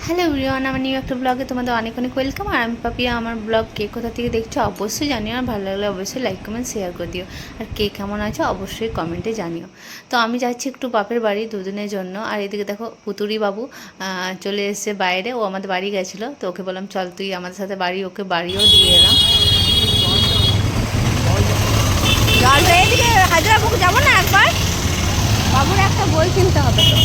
Hello everyone, আমার new একটা ব্লগে তোমাদের অনেক অনেক ওয়েলকাম। আর আমি পাপিয়া। আমার ব্লগ কে কোথা থেকে দেখছো অবশ্যই জানিও, আর ভালো লাগলে অবশ্যই লাইক কমেন্ট শেয়ার করে দিও। আর কে কেমন আছো অবশ্যই কমেন্টে জানিও। তো আমি যাচ্ছি একটু বাপের বাড়ি দুদিনের জন্য। আর এদিকে দেখো পুতুরি বাবু চলে এসছে বাইরে। ও আমাদের বাড়ি গেছিলো, তো ওকে বললাম চল তুই আমাদের সাথে বাড়ি, ওকে বাড়িও দিয়ে এলাম। এদিকে হায়দ্রাবাদ যাবো না একবার, বাবুর একটা বই কিনতে হবে তো।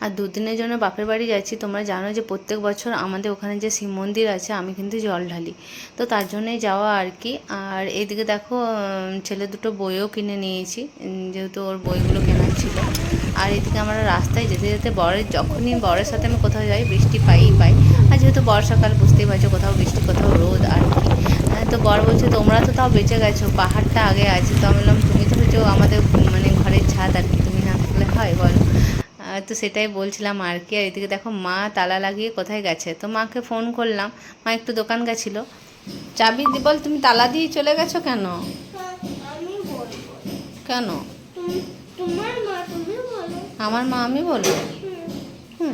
আর দুদিনের জন্য বাপের বাড়ি যাচ্ছি। তোমরা জানো যে প্রত্যেক বছর আমাদের ওখানে যে শিব মন্দির আছে আমি কিন্তু জল ঢালি, তো তার জন্যই যাওয়া আর কি। আর এইদিকে দেখো ছেলে দুটো বইও কিনে নিয়েছি, যেহেতু ওর বইগুলো কেনার ছিল। আর এদিকে আমরা রাস্তায় যেতে যেতে যখনই বরের সাথে আমি কোথাও যাই বৃষ্টি পাই। আর যেহেতু বর্ষাকাল বুঝতেই পারছো, কোথাও বৃষ্টি কোথাও রোদ আর কি। তো বর বলছে তোমরা তো তাও বেঁচে গেছো, পাহাড়টা আগে আছে। তো আমি বললাম তুমি তো হচ্ছে আমাদের মানে ঘরের ছাদ আর কি, তুমি না থাকলে হয় বলো। তো সেটাই বলছিলাম আর কি। আর এদিকে দেখো মা তালা লাগিয়ে কোথায় গেছে, তো মাকে ফোন করলাম। মা একটু দোকান গেছিলো, চাবি দি বল তুমি তালা দিয়ে চলে গেছো কেন? কেন? আমার মা আমি বলবো? হুম।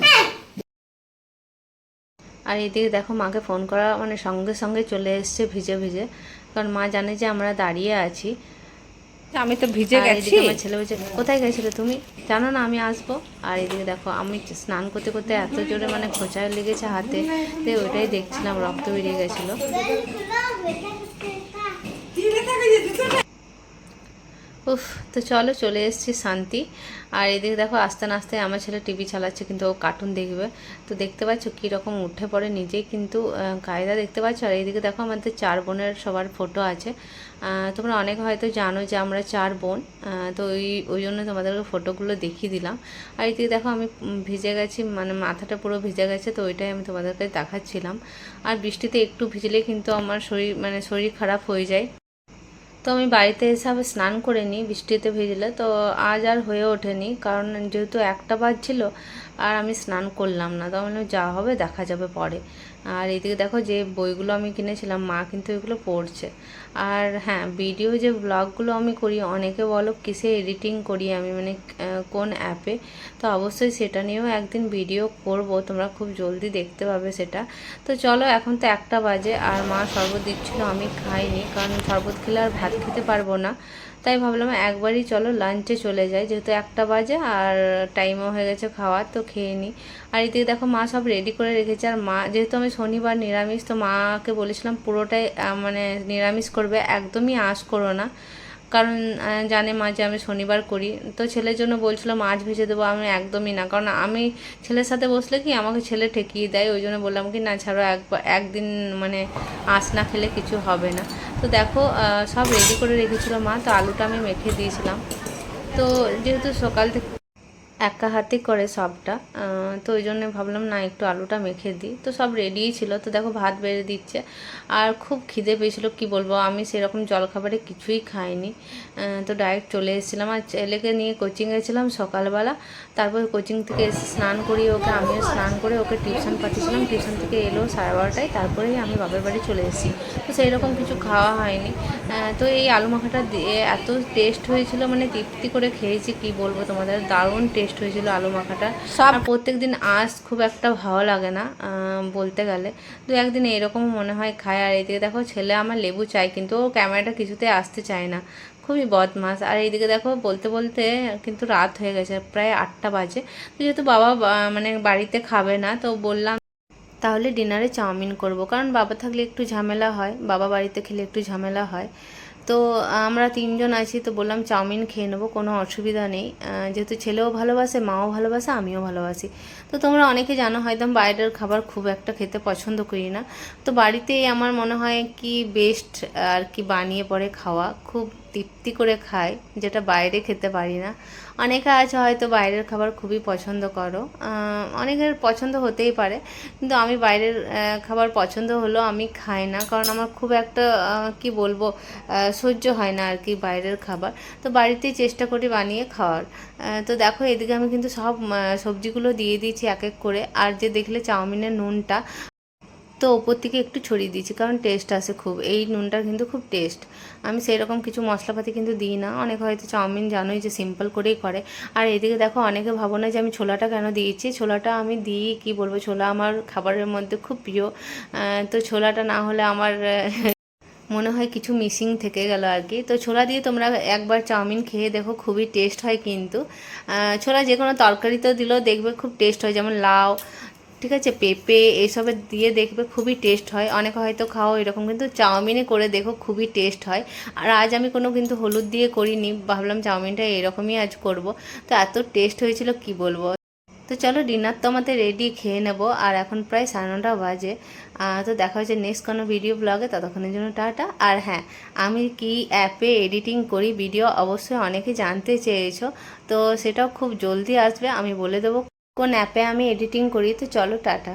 আর এদিকে দেখো মাকে ফোন করা মানে সঙ্গে সঙ্গে চলে এসছে ভিজে ভিজে, কারণ মা জানে যে আমরা দাঁড়িয়ে আছি। আমি তো ভিজে গেছি। আমার ছেলে বলছে কোথায় গেছিলে তুমি, জানো না আমি আসবো। আর এদিকে দেখো আমি স্নান করতে করতে এত জোরে মানে খোঁচায় লেগেছে হাতে, তো ওইটাই দেখছিলাম, রক্ত বেরিয়ে গেছিলো। উফ, তো চলো চলে এসেছি শান্তি। আর এদিকে দেখো আস্তে আস্তে আমার ছেলে টিভি চালাচ্ছে, কিন্তু ও কার্টুন দেখবে। তো দেখতে পাচ্ছ কীরকম উঠে পড়ে নিজেই কিন্তু কায়দা, দেখতে পাচ্ছ। আর এইদিকে দেখো আমাদের 4 বোনের সবার ফটো আছে। তোমরা অনেক হয়তো জানো যে আমরা 4 বোন, তো ওই জন্য তোমাদেরকে ফটোগুলো দেখিয়ে দিলাম। আর এইদিকে দেখো আমি ভিজে গেছি, মানে মাথাটা পুরো ভিজে গেছে, তো ওইটাই আমি তোমাদেরকে দেখাচ্ছিলাম। আর বৃষ্টিতে একটু ভিজলে কিন্তু আমার শরীর খারাপ হয়ে যায়। তো আমি বাড়িতে এসে আবার স্নান করে নিই বৃষ্টিতে ভিজলে, তো আজ আর হয়ে ওঠেনি, কারণ যেহেতু 1টা বাজছিল আর আমি স্নান করলাম না। তো আমি বললাম যা হবে দেখা যাবে পরে। আর এইদিকে দেখো যে বইগুলো আমি কিনেছিলাম মা কিন্তু এগুলো পড়ছে। আর হ্যাঁ, ভিডিও যে ব্লগগুলো আমি করি, অনেকে বলো কিসে এডিটিং করি আমি, মানে কোন অ্যাপে। তো অবশ্যই সেটা নিয়েও একদিন ভিডিও করব, তোমরা খুব জলদি দেখতে পাবে সেটা। তো চলো, এখন তো 1টা বাজে আর মা শরবত দিচ্ছিলো, আমি খাইনি, কারণ শরবত খেলে আর ভাত খেতে পারবো না। তাই ভাবলাম একবারই চলো লাঞ্চে চলে যাই, যেহেতু 1টা বাজে আর টাইমও হয়ে গেছে খাওয়ার, তো খেয়ে নিই। আর এদিকে দেখো মা সব রেডি করে রেখেছে। আর মা যেহেতু আমি শনিবার নিরামিষ, তো মাকে বলেছিলাম পুরোটাই মানে নিরামিষ করবে, একদমই আঁশ করো না, কারণ জানে মা যে আমি শনিবার করি। তো ছেলের জন্য বলছিল মাছ ভেজে দেবো, আমি একদমই না, কারণ আমি ছেলের সাথে বসলে কি আমাকে ছেলে ঠেকিয়ে দেয়, ওই জন্য বললাম কি না ছাড়ো, একদিন মানে আঁশ না খেলে কিছু হবে না। তো দেখো সব রেডি করে রেখেছিলো মা, তো আলুটা আমি মেখে দিয়েছিলাম। তো যেহেতু সকাল থেকে একা হাতে করে সবটা, তো ওই জন্য ভাবলাম না একটু আলুটা মেখে দিই। তো সব রেডিই ছিল। তো দেখো ভাত বেড়ে দিচ্ছে, আর খুব খিদে পেয়েছিল কি বলবো, আমি সেরকম জলখাবারে কিছুই খাইনি। তো ডাইরেক্ট চলে এসেছিলাম। আর ছেলেকে নিয়ে কোচিং গেছিলাম সকালবেলা, তারপর কোচিং থেকে এসে স্নান করিয়ে ওকে, আমিও স্নান করে ওকে টিউশন পাঠিয়েছিলাম। টিউশন থেকে এলো 12:30টায়, তারপরেই আমি বাপের বাড়ি চলে এসেছি। তো সেই রকম কিছু খাওয়া হয়নি। তো এই আলু মাখাটা দিয়ে এত টেস্ট হয়েছিল, মানে তৃপ্তি করে খেয়েছি কি বলবো তোমাদের, দারুণ টেস্ট হয়েছিল আলু মাখাটা। সব প্রত্যেক দিন আঁশ খুব একটা ভালো লাগে না বলতে গেলে, দু একদিন এরকম মনে হয় খায়। আর এইদিকে দেখো ছেলে আমার লেবু চাই, কিন্তু ও ক্যামেরাটা কিছুতে আসতে চায় না, খুবই বদমাস। আর এইদিকে দেখো বলতে বলতে কিন্তু রাত হয়ে গেছে, প্রায় 8টা বাজে। তো যেহেতু বাবা মানে বাড়িতে খাবে না, তো বললাম তাহলে ডিনারে চাউমিন করব, কারণ বাবা থাকলে একটু ঝামেলা হয়, বাবা বাড়িতে খেলে একটু ঝামেলা হয়। তো আমরা 3জন আছি, তো বললাম চাউমিন খেয়ে নেবো, কোনো অসুবিধা নেই। যেহেতু ছেলেও ভালোবাসে, মাও ভালোবাসে, আমিও ভালোবাসি। তো তোমরা অনেকে জানো হয়তো আমি বাইরের খাবার খুব একটা খেতে পছন্দ করি না। তো বাড়িতেই আমার মনে হয় কি বেস্ট আর কি, বানিয়ে পরে খাওয়া খুব তৃপ্তি করে খাই, যেটা বাইরে খেতে পারি না। অনেকে আছে হয়তো বাইরের খাবার খুবই পছন্দ করো, অনেকের পছন্দ হতেই পারে, কিন্তু আমি বাইরের খাবার পছন্দ হলেও আমি খাই না, কারণ আমার খুব একটা কি বলবো সহ্য হয় না আর কি বাইরের খাবার। তো বাড়িতেই চেষ্টা করি বানিয়ে খাওয়ার। তো দেখো এদিকে আমি কিন্তু সব সবজিগুলো দিয়ে দিয়েছি এক এক করে। আর যে দেখলে চাউমিনের নুনটা, তো ওপর থেকে একটু ছড়িয়ে দিয়েছি, কারণ টেস্ট আসে খুব, এই নুনটার কিন্তু খুব টেস্ট। আমি সেই রকম কিছু মশলাপাতি কিন্তু দিই না। অনেকে হয়তো চাউমিন জানোই যে সিম্পল করেই করে। আর এদিকে দেখো অনেকে ভাবো না যে আমি ছোলাটা কেন দিয়েছি, ছোলাটা আমি দিই, কি বলবো, ছোলা আমার খাবারের মধ্যে খুব প্রিয়। তো ছোলাটা না হলে আমার মনে হয় কিছু মিসিং থেকে গেল আর কি। তো ছোলা দিয়ে তোমরা একবার চাউমিন খেয়ে দেখো, খুবই টেস্ট হয় কিন্তু। ছোলা যে কোনো তরকারিতেও দিলেও দেখবে খুব টেস্ট হয়, যেমন লাউ, ঠিক আছে, পেঁপে, এইসবের দিয়ে দেখবে খুবই টেস্ট হয়। অনেকে হয়তো খাও এরকম, কিন্তু চাউমিনে করে দেখো খুবই টেস্ট হয়। আর আজ আমি কোনো কিন্তু হলুদ দিয়ে করিনি, ভাবলাম চাউমিনটা এরকমই আজ করব। তো এত টেস্ট হয়েছিল কি বলবো। তো চলো, ডিনার তো আমাদের রেডি, খেয়ে নেবো। আর এখন প্রায় 9:30 বাজে। তো দেখা হচ্ছে নেক্সট কোনো ভিডিও ব্লগে, ততক্ষণের জন্য টাটা। আর হ্যাঁ, আমি কি অ্যাপে এডিটিং করি ভিডিও, অবশ্যই অনেকে জানতে চেয়েছো, তো সেটাও খুব জলদি আসবে, আমি বলে দেবো কোন অ্যাপে আমি এডিটিং করি। তো চলো টাটা।